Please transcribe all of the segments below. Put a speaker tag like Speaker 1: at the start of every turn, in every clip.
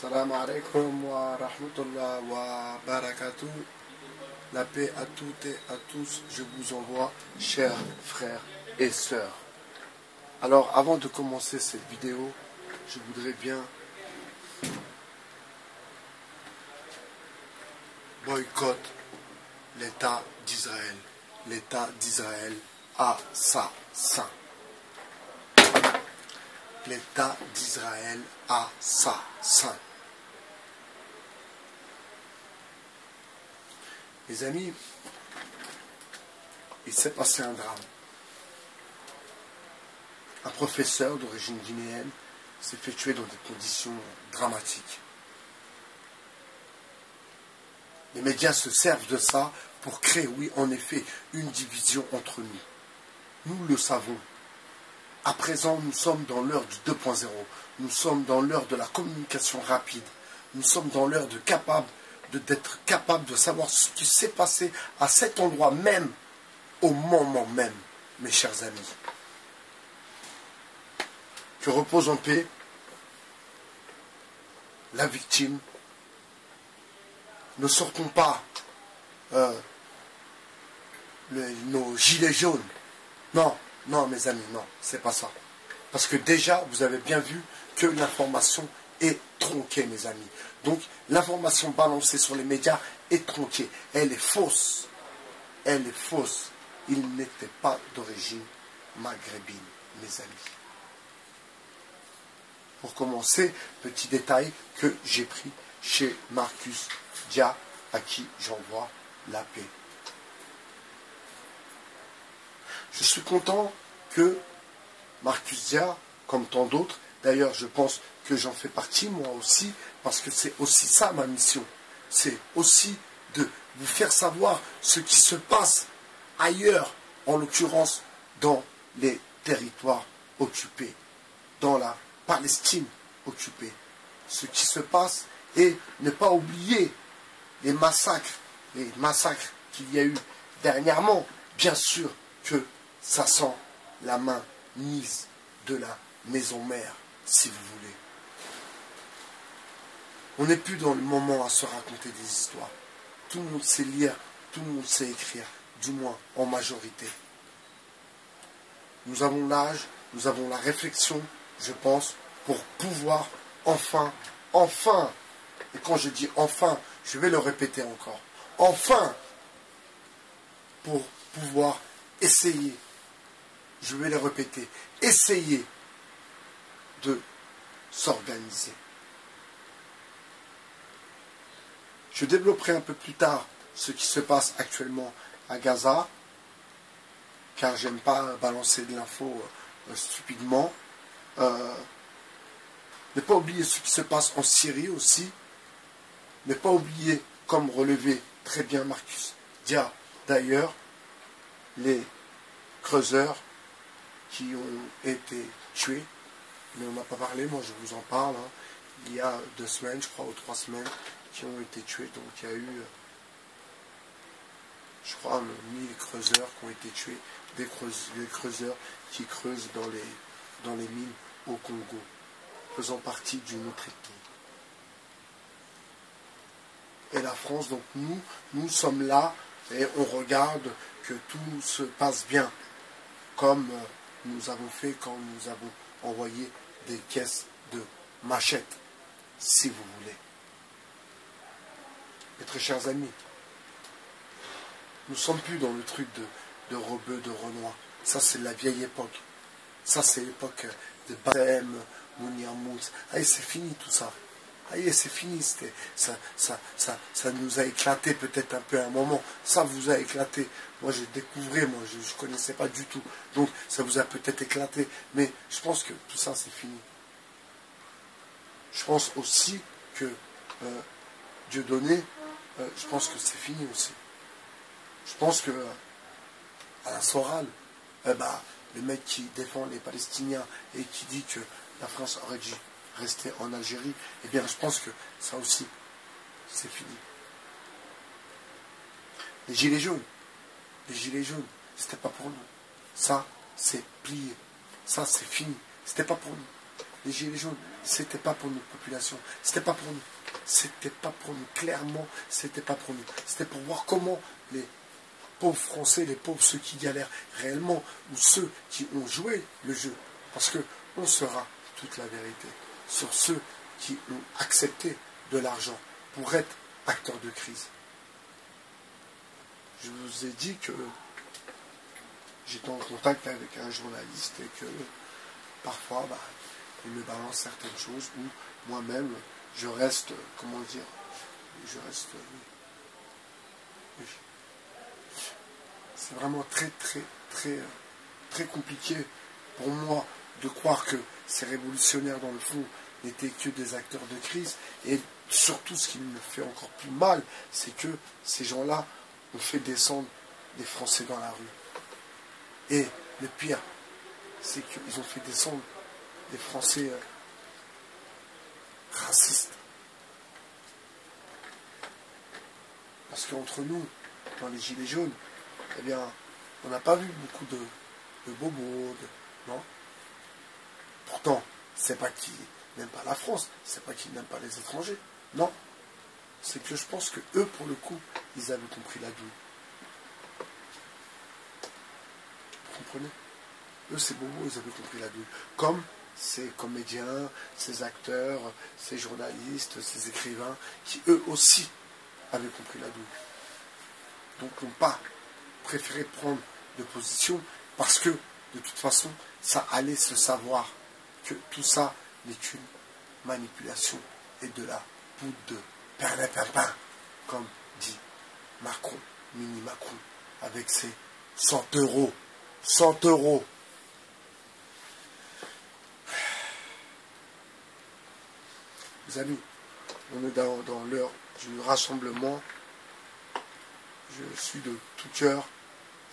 Speaker 1: Salam alaikum wa rahmatullah wa barakatuh. La paix à toutes et à tous, je vous envoie, chers frères et sœurs. Alors, avant de commencer cette vidéo, je voudrais bien boycotter l'État d'Israël. L'État d'Israël assassin. L'État d'Israël assassin. Mes amis, il s'est passé un drame. Un professeur d'origine guinéenne s'est fait tuer dans des conditions dramatiques. Les médias se servent de ça pour créer, oui, en effet, une division entre nous. Nous le savons. À présent, nous sommes dans l'heure du 2.0. Nous sommes dans l'heure de la communication rapide. Nous sommes dans l'heure d'être capable de savoir ce qui s'est passé à cet endroit même, au moment même, mes chers amis. Que repose en paix la victime. Ne sortons pas nos gilets jaunes. Non, non, mes amis, non, c'est pas ça. Parce que déjà, vous avez bien vu que l'information est tronquée, mes amis. Donc, l'information balancée sur les médias est tronquée. Elle est fausse. Elle est fausse. Il n'était pas d'origine maghrébine, mes amis. Pour commencer, petit détail que j'ai pris chez Marcus Dia, à qui j'envoie la paix. Je suis content que Marcus Dia, comme tant d'autres, d'ailleurs je pense que j'en fais partie moi aussi, parce que c'est aussi ça ma mission. C'est aussi de vous faire savoir ce qui se passe ailleurs, en l'occurrence dans les territoires occupés, dans la Palestine occupée. Ce qui se passe et ne pas oublier les massacres qu'il y a eu dernièrement. Bien sûr que ça sent la main mise de la maison mère, si vous voulez. On n'est plus dans le moment à se raconter des histoires. Tout le monde sait lire, tout le monde sait écrire, du moins en majorité. Nous avons l'âge, nous avons la réflexion, je pense, pour pouvoir enfin, et quand je dis enfin, je vais le répéter encore, enfin, pour pouvoir essayer, je vais le répéter, essayer de s'organiser. Je développerai un peu plus tard ce qui se passe actuellement à Gaza, car j'aime pas balancer de l'info stupidement. Ne pas oublier ce qui se passe en Syrie aussi. Ne pas oublier, comme relevait très bien Marcus Dia d'ailleurs, les creuseurs qui ont été tués. Mais on n'a pas parlé, moi je vous en parle. Hein. Il y a 2 semaines, je crois, ou 3 semaines, qui ont été tués. Donc il y a eu, je crois, 1000 creuseurs qui ont été tués. Des creuseurs qui creusent dans les mines au Congo, faisant partie d'une autre ethnie. Et la France, donc nous sommes là et on regarde que tout se passe bien, comme nous avons fait quand nous avons envoyé des caisses de machettes, si vous voulez. Mes très chers amis, nous ne sommes plus dans le truc de Rebeu, de Renoir. Ça, c'est la vieille époque. Ça, c'est l'époque de Baptême, Mouniamous. Allez, c'est fini tout ça. Allez, c'est fini. Ça nous a éclaté peut-être un peu à un moment. Ça vous a éclaté. Moi, j'ai découvert, moi, je ne connaissais pas du tout. Donc, ça vous a peut-être éclaté. Mais je pense que tout ça, c'est fini. Je pense aussi que Dieudonné, je pense que c'est fini aussi. Je pense que à la Soral, le mec qui défend les Palestiniens et qui dit que la France aurait dû rester en Algérie, eh bien je pense que ça aussi, c'est fini. Les gilets jaunes, c'était pas pour nous. Ça, c'est plié. Ça, c'est fini. C'était pas pour nous. les gilets jaunes, c'était pas pour notre population, c'était pas pour nous. C'était pas pour nous, clairement, c'était pas pour nous. C'était pour voir comment les pauvres Français, les pauvres, ceux qui galèrent réellement, ou ceux qui ont joué le jeu, parce qu'on saura toute la vérité sur ceux qui ont accepté de l'argent pour être acteurs de crise. Je vous ai dit que j'étais en contact avec un journaliste et que parfois, il me balance certaines choses où moi-même, je reste, comment dire, je reste... Oui. C'est vraiment très, très, très, très compliqué pour moi de croire que ces révolutionnaires, dans le fond, n'étaient que des acteurs de crise. Et surtout, ce qui me fait encore plus mal, c'est que ces gens-là ont fait descendre des Français dans la rue. Et le pire, c'est qu'ils ont fait descendre des Français racistes. Parce qu'entre nous, dans les Gilets jaunes, eh bien, on n'a pas vu beaucoup de bobos, non. Pourtant, c'est pas qu'ils n'aiment pas la France, c'est pas qu'ils n'aiment pas les étrangers, non. C'est que je pense que eux, pour le coup, ils avaient compris la douille. Vous comprenez? Eux, ces bobos, ils avaient compris la douille. Comme ces comédiens, ces acteurs, ces journalistes, ces écrivains, qui eux aussi avaient compris la douille. Donc, n'ont pas préféré prendre de position parce que, de toute façon, ça allait se savoir que tout ça n'est qu'une manipulation et de la poudre de perlimpinpin, comme dit Macron, mini Macron, avec ses 100 euros. 100 euros. Les amis, on est dans l'heure du rassemblement. Je suis de tout cœur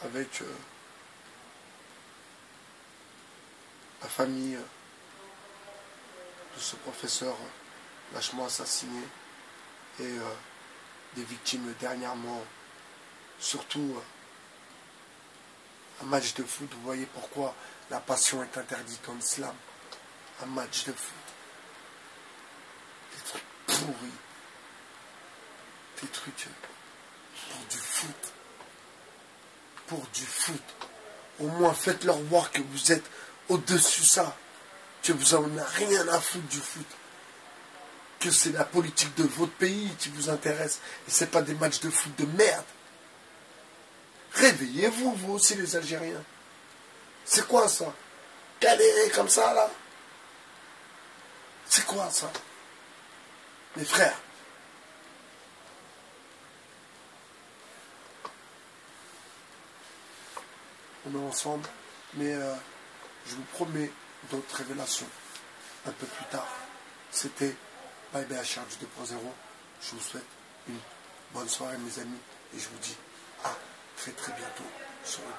Speaker 1: avec la famille de ce professeur lâchement assassiné et des victimes dernièrement, surtout un match de foot. Vous voyez pourquoi la passion est interdite en islam. Un match de foot. Des trucs pourris. Des trucs pour du foot. Pour du foot. Au moins faites-leur voir que vous êtes au-dessus de ça. Que vous n'en avez rien à foutre du foot. Que c'est la politique de votre pays qui vous intéresse. Et c'est pas des matchs de foot de merde. Réveillez-vous, vous aussi les Algériens. C'est quoi ça? Galérer comme ça, là? C'est quoi ça? Mes frères. On est ensemble, mais je vous promets d'autres révélations un peu plus tard. C'était Bye Bye à Charge 2.0. Je vous souhaite une bonne soirée, mes amis, et je vous dis à très très bientôt sur le 2.0.